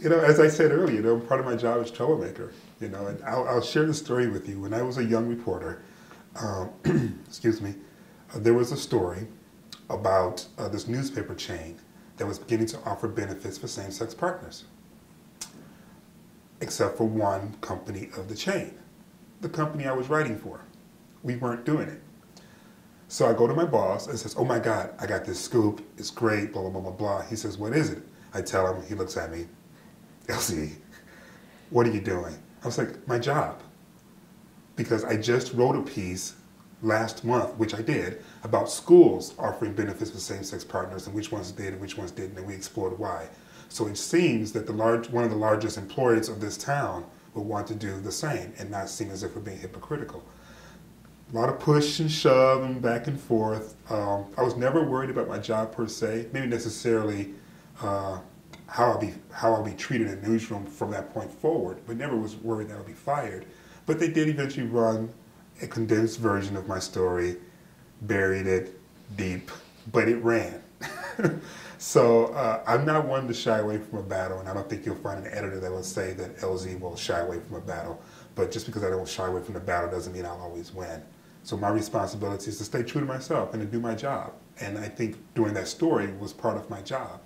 As I said earlier, part of my job is troublemaker. And I'll share the story with you. When I was a young reporter, um, excuse me, there was a story about this newspaper chain that was beginning to offer benefits for same-sex partners, except for one company of the chain, the company I was writing for. We weren't doing it. So I go to my boss and says, "Oh my God, I got this scoop. It's great, blah, blah, blah, blah, blah." He says, "What is it?" I tell him, he looks at me, "LC, what are you doing?" I was like, "My job." Because I just wrote a piece last month, which I did, about schools offering benefits for same-sex partners and which ones did and which ones didn't, and we explored why. So it seems that one of the largest employers of this town would want to do the same and not seem as if we're being hypocritical. A lot of push and shove and back and forth. I was never worried about my job per se, maybe necessarily how I'll be treated in the newsroom from that point forward, but never was worried that I'll be fired. But they did eventually run a condensed version of my story, buried it deep, but it ran. So I'm not one to shy away from a battle, and I don't think you'll find an editor that will say that LZ will shy away from a battle. But just because I don't shy away from the battle doesn't mean I'll always win. So my responsibility is to stay true to myself and to do my job. And I think doing that story was part of my job.